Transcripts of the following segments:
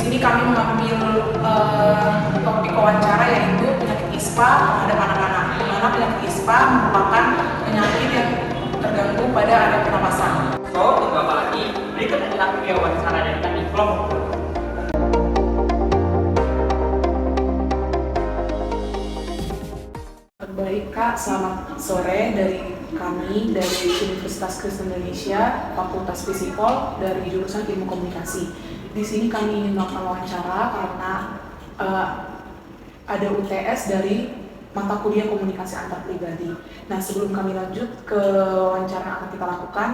sini kami mengambil topik wawancara yaitu penyakit ISPA terhadap anak-anak. Di mana penyakit ISPA merupakan penyakit yang terganggu pada area pernapasan. So, tunggu apa lagi? Berikut adalah video wawancara dari kami kelompok. Baik Kak, selamat sore dari kami dari Universitas Kristen Indonesia, Fakultas Fisikol dari jurusan Ilmu Komunikasi. Di sini kami ingin melakukan wawancara karena ada UTS dari mata kuliah komunikasi antar pribadi. Nah, sebelum kami lanjut ke wawancara yang akan kita lakukan,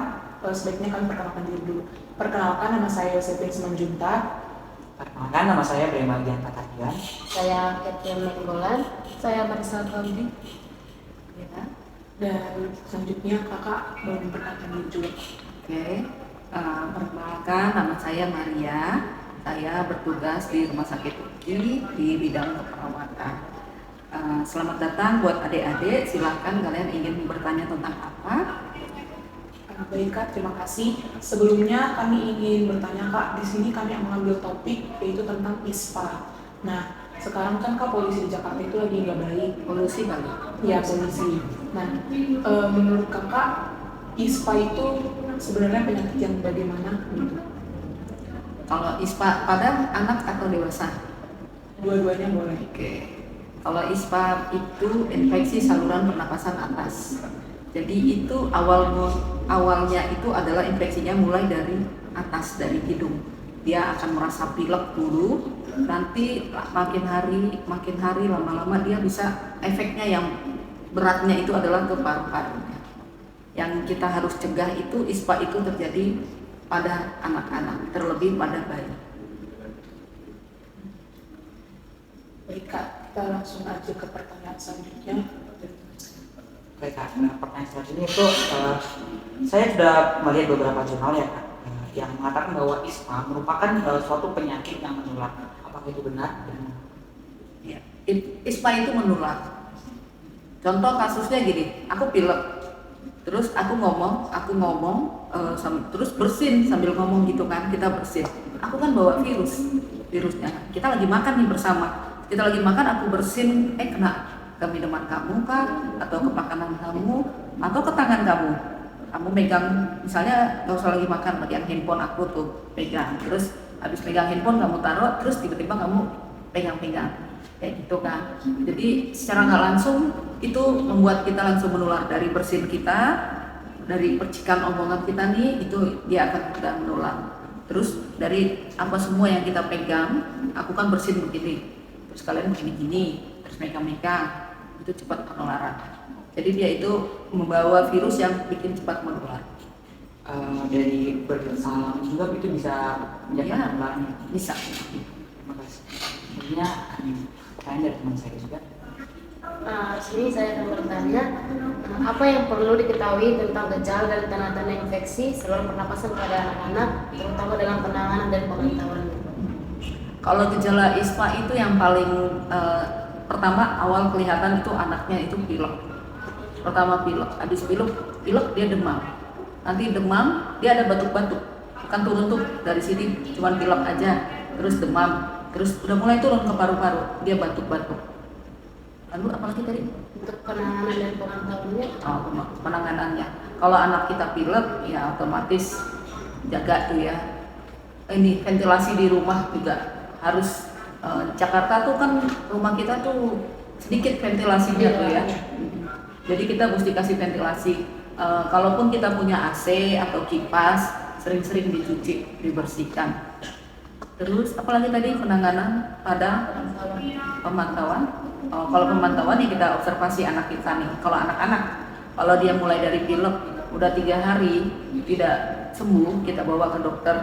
sebaiknya kami perkenalkan diri dulu. Perkenalkan, nama saya Yosefin Simanjuntak. Perkenalkan, nama saya Brema Gian Patarian. Saya Catherine Menggolan. Saya Marisa Kaudi. Ya. Dan selanjutnya kakak boleh memperkenalkan diri juga. Oke, perkenalkan nama saya Maria. Saya bertugas di Rumah Sakit UGI di bidang keperawatan. Selamat datang buat adik-adik. Silahkan kalian ingin bertanya tentang apa? Baik Kak, terima kasih. Sebelumnya kami ingin bertanya Kak, di sini kami mengambil topik yaitu tentang ISPA. Nah, sekarang kan Kak polisi di Jakarta itu lagi nggak baik. Polusi kali. Ya, polisi. Nah, menurut kakak ISPA itu sebenarnya penyakit yang bagaimana gitu? Kalau ISPA pada anak atau dewasa? Dua-duanya boleh. Oke. Kalau ISPA itu infeksi saluran pernapasan atas. Jadi itu awalnya itu adalah infeksinya mulai dari atas, dari hidung. Dia akan merasa pilek dulu, nanti makin hari lama-lama dia bisa efeknya yang beratnya itu adalah ke paru-parunya. Yang kita harus cegah itu ISPA itu terjadi pada anak-anak, terlebih pada bayi. Baik Kak, kita langsung aja ke pertanyaan selanjutnya. Baik Kak, pertanyaan selanjutnya itu saya sudah melihat beberapa jurnal ya Kak, yang mengatakan bahwa ISPA merupakan suatu penyakit yang menular. Apakah itu benar? Ya, ISPA itu menular. Contoh kasusnya gini, aku pilek, terus aku ngomong, terus bersin sambil ngomong gitu kan, kita bersin. Aku kan bawa virusnya. Kita lagi makan nih bersama, kita lagi makan, aku bersin, kena ke minuman kamu kah, atau ke makanan kamu, atau ke tangan kamu. Kamu megang, misalnya gak usah lagi makan, pegang handphone aku tuh, pegang. Terus habis pegang handphone kamu taruh, terus tiba-tiba kamu pegang-pegang. Kayak gitu kan. Jadi secara nggak langsung itu membuat kita langsung menular dari bersin kita, dari percikan omongan kita nih, itu dia akan mudah menular. Terus dari apa semua yang kita pegang, aku kan bersin begini, terus kalian begini-gini, terus megang-megang, itu cepat penularan. Jadi dia itu membawa virus yang bikin cepat menular. Dari bersalam juga itu bisa menjadi penularan. Bisa. Terima kasih. Sebenarnya pertanyaan dari teman saya juga. Sini saya akan bertanya, apa yang perlu diketahui tentang gejala dan tanda-tanda infeksi saluran pernapasan pada anak-anak, terutama dalam penanganan dan pengetahuan? Kalau gejala ISPA itu yang paling pertama awal kelihatan itu anaknya itu pilek. Pertama pilek, habis pilek dia demam. Nanti demam dia ada batuk-batuk, bukan turun tuh dari sini, cuman pilek aja, terus demam, terus udah mulai turun ke paru-paru, dia batuk-batuk. Lalu apalagi tadi? Untuk penanganan dan pengetahuannya? Penanganannya. Kalau anak kita pilek, ya otomatis jaga tuh ya. Ini ventilasi di rumah juga harus. Jakarta tuh kan rumah kita tuh sedikit ventilasinya tuh ya. Jadi kita mesti kasih ventilasi. Kalaupun kita punya AC atau kipas, sering-sering dicuci, dibersihkan. Terus apalagi tadi penanganan pada pemantauan. Kalau pemantauan ya kita observasi anak kita nih. Kalau anak-anak, kalau dia mulai dari pilek udah 3 hari tidak sembuh, kita bawa ke dokter.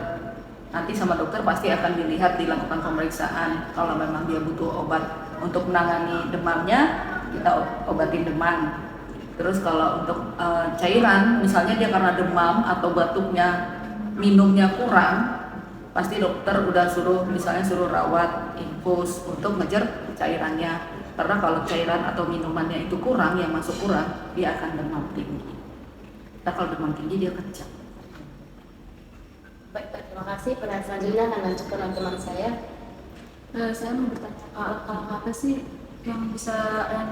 Nanti sama dokter pasti akan dilihat, dilakukan pemeriksaan. Kalau memang dia butuh obat untuk menangani demamnya, kita obatin demam. Terus kalau untuk cairan, misalnya dia karena demam atau batuknya minumnya kurang, pasti dokter udah misalnya suruh rawat, infus untuk ngejar cairannya. Karena kalau cairan atau minumannya itu kurang, yang masuk kurang, dia akan demam tinggi. Nah, kalau demam tinggi dia kencang. Baik, terima kasih. Pertanyaan selanjutnya akan lanjutkan oleh teman saya. Saya mau bertanya, langkah apa sih yang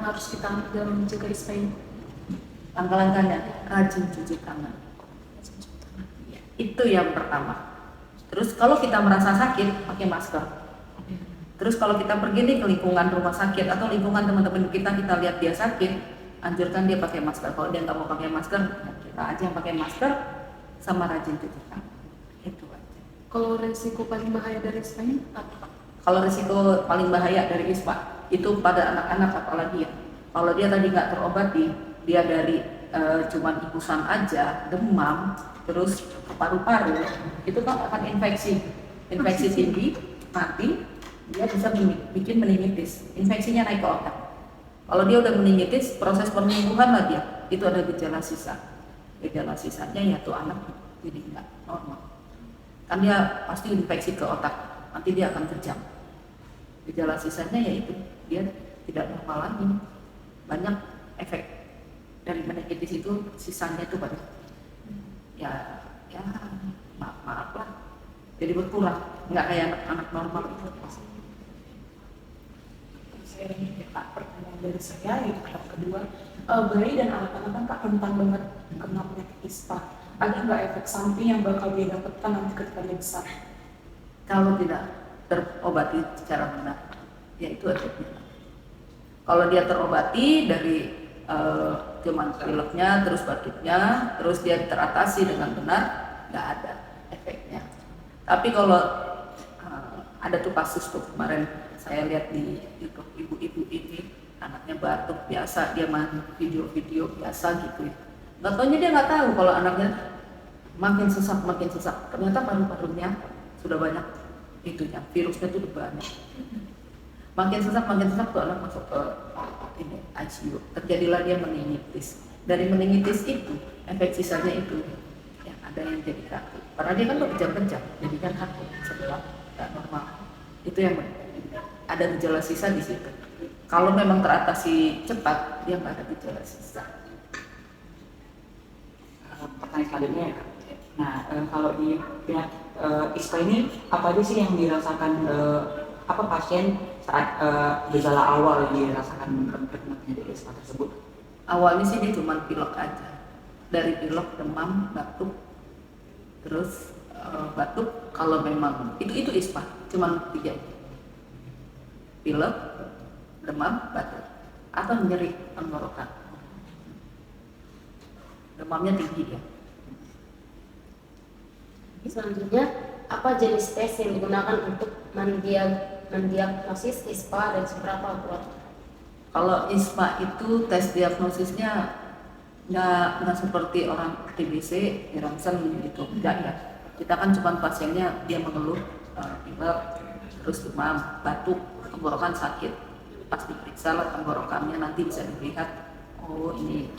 harus kita ambil dalam menjaga ISPA ini? Langkah-langkahnya rajin cuci tangan. Ya, itu yang pertama. Terus kalau kita merasa sakit, pakai masker. Terus kalau kita pergi nih ke lingkungan rumah sakit atau lingkungan teman-teman kita lihat dia sakit, anjurkan dia pakai masker. Kalau dia nggak mau pakai masker, ya kita aja yang pakai masker sama rajin cuci tangan. Itu aja. Kalau resiko paling bahaya dari ISPA ini apa? Kalau risiko paling bahaya dari ISPA itu pada anak-anak apalagi ya. Kalau dia tadi nggak terobati, dia dari cuman ikusan aja, demam, terus ke paru-paru, itu kan akan infeksi tinggi, mati, dia bisa bikin meningitis, infeksinya naik ke otak. Kalau dia udah meningitis, proses penyembuhan lah dia, itu ada gejala sisa. Gejala sisanya ya tuh anak jadi nggak normal. Kan dia pasti infeksi ke otak, nanti dia akan kejang. Gejala sisanya yaitu dia tidak normal lagi, banyak efek dari meningitis itu, sisanya itu banyak. Ya maaf lah, jadi berkurang, nggak kayak anak normal itu. Saya ingin Kak, pertanyaan dari saya itu tahap kedua, bayi dan anak-anak kan Kak rentan banget kena penyakit ISPA. Ada nggak efek samping yang bakal dia dapatkan nanti ketika dia besar? Kalau tidak terobati secara benar, ya itu efeknya. Kalau dia terobati dari cuman pileknya, terus batuknya, terus dia teratasi dengan benar, nggak ada efeknya. Tapi kalau ada tuh kasus tuh kemarin saya lihat di YouTube, ibu-ibu ini anaknya batuk biasa, dia main video-video biasa gitu ya. Nggak taunya dia nggak tahu kalau anaknya makin sesak, ternyata paru-parunya sudah banyak itunya, virusnya itu udah banyak. Makin sesak tuh anak masuk ke ini ICU, terjadilah dia meningitis. Dari meningitis itu, efek sisanya itu yang ada yang jadi kaku. Karena dia kan kejam-kejam, jadi kan kaku sebelah nggak normal. Itu yang ada gejala sisa di situ. Kalau memang teratasi cepat, dia nggak ada gejala sisa. Pertanyaan selanjutnya ya Kak. Nah, kalau di pihak ISPA ini apa aja sih yang dirasakan pasien saat gejala awal yang dirasakan terkena penyakit ISPA tersebut? Awalnya sih dia cuma pilek aja, dari pilek, demam, batuk, terus batuk. Kalau memang itu ISPA cuma 3, pilek, demam, batuk, atau nyeri tenggorokan. Demamnya tinggi ya. Selanjutnya, apa jenis tes yang digunakan untuk mendiagnosis ISPA dan seberapa akurat? Kalau ISPA itu tes diagnosisnya nggak seperti orang TBC, ronsen gitu, enggak ya. Kita kan cuma pasiennya dia mengeluh pilek, terus demam, batuk, tenggorokan sakit. Pas diperiksa lah tenggorokannya nanti bisa dilihat, oh ini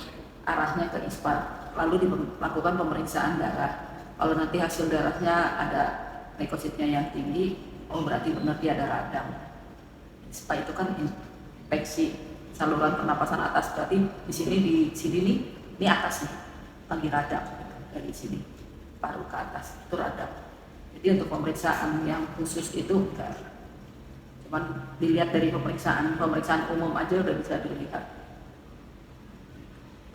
arahnya ke ISPA. Lalu dilakukan pemeriksaan darah. Kalau nanti hasil darahnya ada leukositnya yang tinggi, oh berarti benar dia ada radang. ISPA itu kan infeksi saluran pernapasan atas, berarti di sini nih, ini atas nih, lagi radang dari sini paru ke atas itu radang. Jadi untuk pemeriksaan yang khusus itu enggak, cuman dilihat dari pemeriksaan umum aja udah bisa dilihat.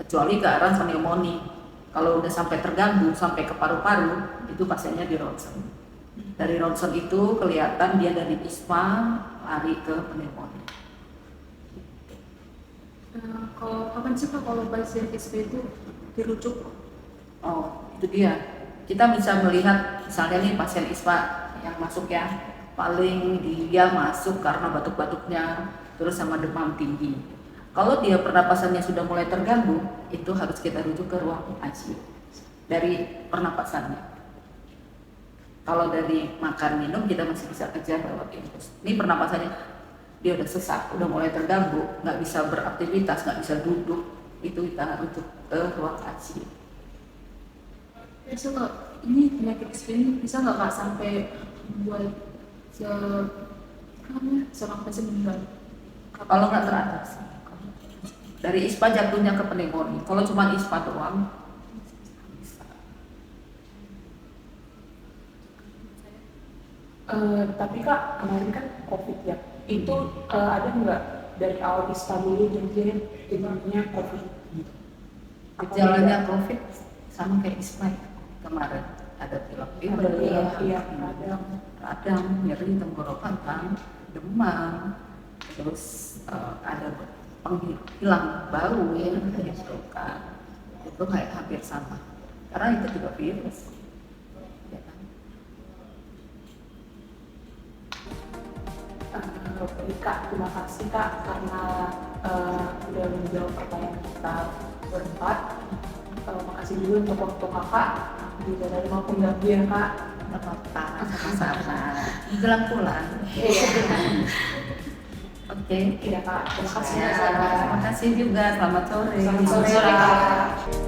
Kecuali ke arah pneumonia. Kalau udah sampai terganggu sampai ke paru-paru, itu pasiennya di ronsen. Dari ronsen itu kelihatan dia dari ISPA lari ke pneumonia. Kalau kapan sih Pak kalau pasien ISPA itu dirujuk? Oh, itu dia. Kita bisa melihat misalnya nih pasien ISPA yang masuk ya, paling dia masuk karena batuk-batuknya, terus sama demam tinggi. Kalau dia pernapasannya sudah mulai terganggu, itu harus kita rujuk ke ruang ICU dari pernapasannya. Kalau dari makan minum kita masih bisa kejar lewat infus. Ini pernapasannya dia udah sesak, udah mulai terganggu, nggak bisa beraktivitas, nggak bisa duduk, itu kita rujuk ke ruang ICU. Bisa nggak ini penyakit ISPA ini bisa nggak Kak sampai membuat seorang pasien meninggal? Kalau nggak teratasi. Dari ISPA jatuhnya ke pneumonia. Kalau cuma ISPA doang, bisa. Tapi kak kemarin kan COVID ya, itu ada nggak dari awal ISPA dulu jadinya COVID gitu? Gejalanya COVID sama kayak ISPA ya. Kemarin ada pilek, Iya, radang, nyeri tenggorokan, demam, terus ada penghilang bau gitu kan. Itu kayak hampir sama karena itu juga virus ya kan? Baik kak, terima kasih kak karena udah menjawab pertanyaan kita berempat. Makasih juga untuk waktu kakak juga dari maupun gangguan kak. Nggak apa-apa, sama-sama menjelang pulang. Iya. Oke, Iya kak, terima kasih. terima kasih juga, selamat sore. Selamat sore kak.